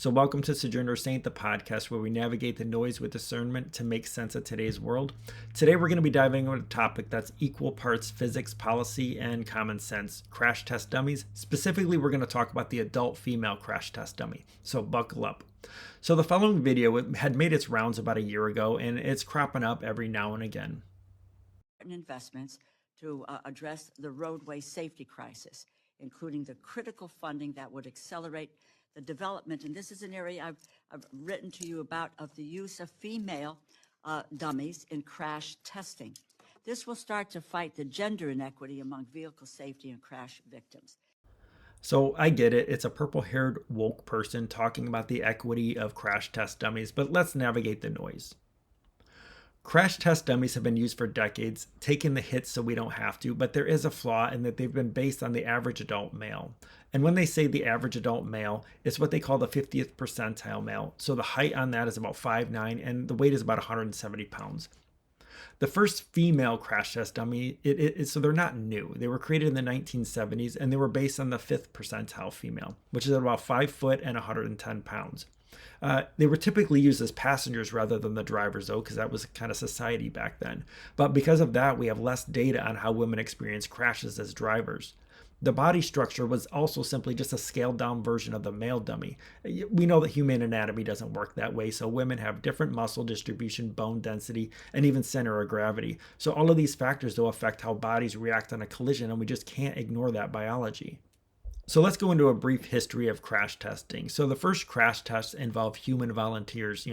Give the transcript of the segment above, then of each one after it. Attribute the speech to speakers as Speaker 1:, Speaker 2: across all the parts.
Speaker 1: So, welcome to Sojourner Saint, the podcast where we navigate the noise with discernment to make sense of today's world. Today, we're going to be diving into a topic that's equal parts physics, policy, and common sense crash test dummies. Specifically, we're going to talk about the adult female crash test dummy. So, buckle up. So, the following video had made its rounds about a year ago, and it's cropping up every now and again.
Speaker 2: Investments to address the roadway safety crisis, including the critical funding that would accelerate the development, and this is an area I've written to you about, of the use of female dummies in crash testing. This will start to fight the gender inequity among vehicle safety and crash victims.
Speaker 1: So I get it. It's a purple-haired woke person talking about the equity of crash test dummies, but let's navigate the noise. Crash test dummies have been used for decades, taking the hits so we don't have to, but there is a flaw in that they've been based on the average adult male. And when they say the average adult male, it's what they call the 50th percentile male. So the height on that is about 5'9", and the weight is about 170 pounds. The first female crash test dummy, so they're not new. They were created in the 1970s, and they were based on the 5th percentile female, which is about 5 foot and 110 pounds. They were typically used as passengers rather than the drivers, though, because that was kind of society back then. But because of that, we have less data on how women experience crashes as drivers. The body structure was also simply just a scaled down version of the male dummy. We know that human anatomy doesn't work that way, so women have different muscle distribution, bone density, and even center of gravity. So all of these factors, though, affect how bodies react on a collision, and we just can't ignore that biology. So let's go into a brief history of crash testing. So the first crash tests involve human volunteers.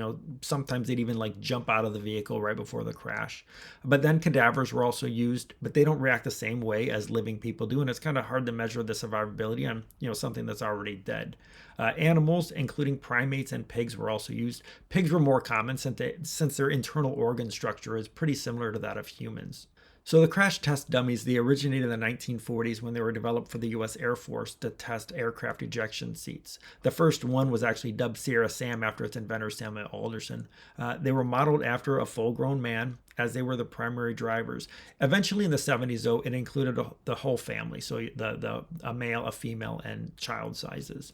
Speaker 1: Sometimes they'd even jump out of the vehicle right before the crash. But then cadavers were also used, but they don't react the same way as living people do. And it's kind of hard to measure the survivability on, something that's already dead. Animals, including primates and pigs, were also used. Pigs were more common since their internal organ structure is pretty similar to that of humans. So the crash test dummies, they originated in the 1940s when they were developed for the U.S. Air Force to test aircraft ejection seats. The first one was actually dubbed Sierra Sam after its inventor, Samuel Alderson. They were modeled after a full-grown man, as they were the primary drivers. Eventually in the 70s, though, it included the whole family, so a male, a female, and child sizes.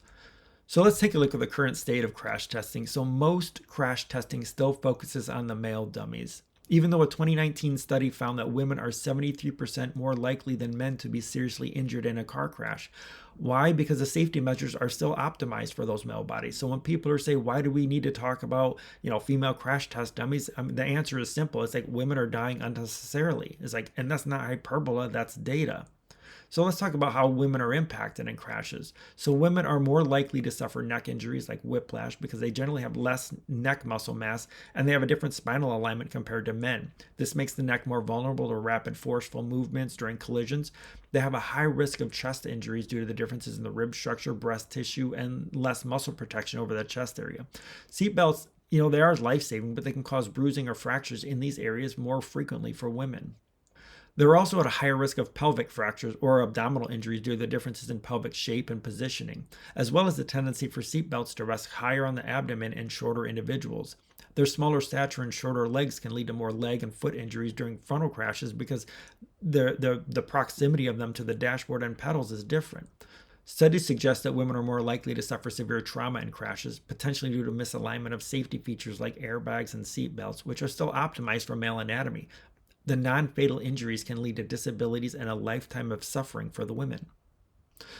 Speaker 1: So let's take a look at the current state of crash testing. So most crash testing still focuses on the male dummies. Even though a 2019 study found that women are 73% more likely than men to be seriously injured in a car crash. Why? Because the safety measures are still optimized for those male bodies. So when people are saying, why do we need to talk about, female crash test dummies? The answer is simple. It's women are dying unnecessarily. And that's not hyperbole, that's data. So let's talk about how women are impacted in crashes. So women are more likely to suffer neck injuries like whiplash because they generally have less neck muscle mass and they have a different spinal alignment compared to men. This makes the neck more vulnerable to rapid forceful movements during collisions. They have a high risk of chest injuries due to the differences in the rib structure, breast tissue, and less muscle protection over the chest area. Seatbelts, they are life-saving, but they can cause bruising or fractures in these areas more frequently for women. They're also at a higher risk of pelvic fractures or abdominal injuries due to the differences in pelvic shape and positioning, as well as the tendency for seatbelts to rest higher on the abdomen in shorter individuals. Their smaller stature and shorter legs can lead to more leg and foot injuries during frontal crashes because the proximity of them to the dashboard and pedals is different. Studies suggest that women are more likely to suffer severe trauma in crashes, potentially due to misalignment of safety features like airbags and seatbelts, which are still optimized for male anatomy. The non-fatal injuries can lead to disabilities and a lifetime of suffering for the women.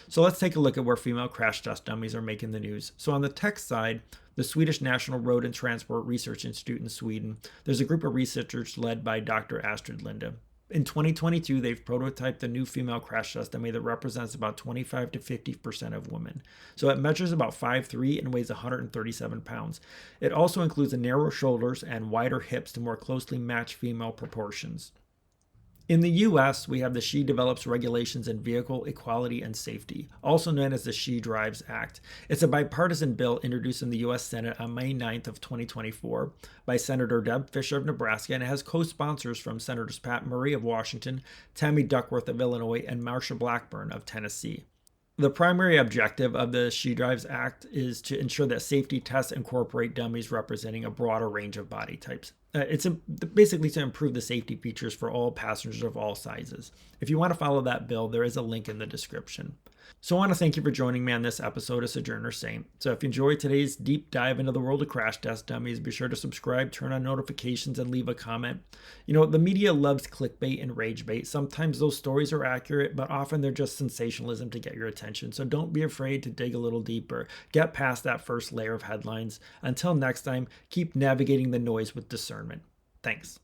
Speaker 1: So let's take a look at where female crash test dummies are making the news. So on the tech side, the Swedish National Road and Transport Research Institute in Sweden, there's a group of researchers led by Dr. Astrid Linde. In 2022, they've prototyped the new female crash test dummy that represents about 25 to 50% of women. So it measures about 5'3" and weighs 137 pounds. It also includes narrow shoulders and wider hips to more closely match female proportions. In the U.S., we have the She Develops Regulations in Vehicle Equality and Safety, also known as the She Drives Act. It's a bipartisan bill introduced in the U.S. Senate on May 9th of 2024 by Senator Deb Fischer of Nebraska, and it has co-sponsors from Senators Pat Murray of Washington, Tammy Duckworth of Illinois, and Marsha Blackburn of Tennessee. The primary objective of the She Drives Act is to ensure that safety tests incorporate dummies representing a broader range of body types. Basically to improve the safety features for all passengers of all sizes. If you want to follow that bill, there is a link in the description. So I want to thank you for joining me on this episode of Sojourner Saint. So if you enjoyed today's deep dive into the world of crash test dummies, be sure to subscribe, turn on notifications, and leave a comment. You know, the media loves clickbait and rage bait. Sometimes those stories are accurate, but often they're just sensationalism to get your attention. So don't be afraid to dig a little deeper. Get past that first layer of headlines. Until next time, keep navigating the noise with discernment. Thanks.